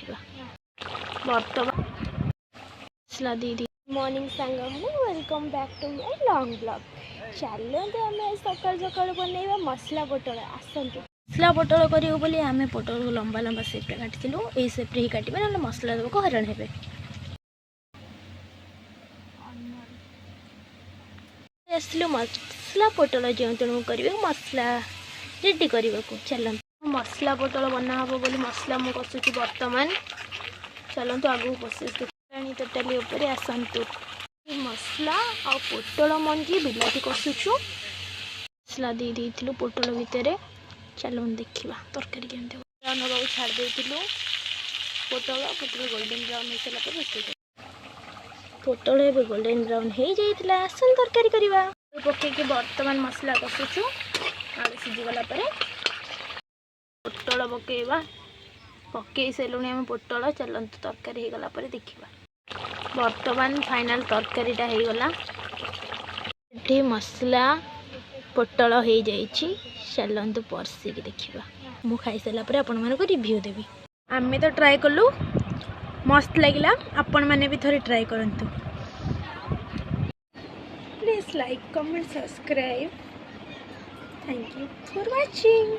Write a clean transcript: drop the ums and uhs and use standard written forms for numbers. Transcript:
देखा बर्तमान मसला दीदी morning song welcome back to my long blog चलते आम सकाल सकाल बनवा मसला पोटल आसतु मसला पोटल करूँ बोली आम पोटल को लंबा लंबा सेप्रे काटिलु यही सेप्रे ही काटे ना मसला देवक हईराण हे आसलु मसला पोटल जो तेणु कर मसला रेडी करने को चलते मसला पोटल बना हे बोली मसला मुझे कषुची बर्तमान चलतु आगू प्रोसेस टोटाली उपर आसतु मसला आ पोटल मंजी बिलाती कषुचु मसला दे देलु पोटल भितर चलो देखा तरकारी केमती ब्राउन होगा छाड़ देलु पोटल पोटल गोल्डन ब्राउन हो सारा रोषे पोटल ए गोल्डन ब्राउन हो जाता आसन तरकारी करवा पकईकि बर्तमान मसला कषुचु आलू सीझीगला पोटल पकईवा पकई सारे आम पोटल चलतु तरकारी हो गला देखा बर्तमान फाइनल तरकारीटा हो गला ये मसला पोटल हो जाइए चलतु परसिक देखा मु खाई सारा आपण मानक रिव्यू देवी आमे तो ट्राए कलु मस्त लगिला आपण मैंने भी थोड़ी ट्राए करंतु please like comment subscribe thank you for watching.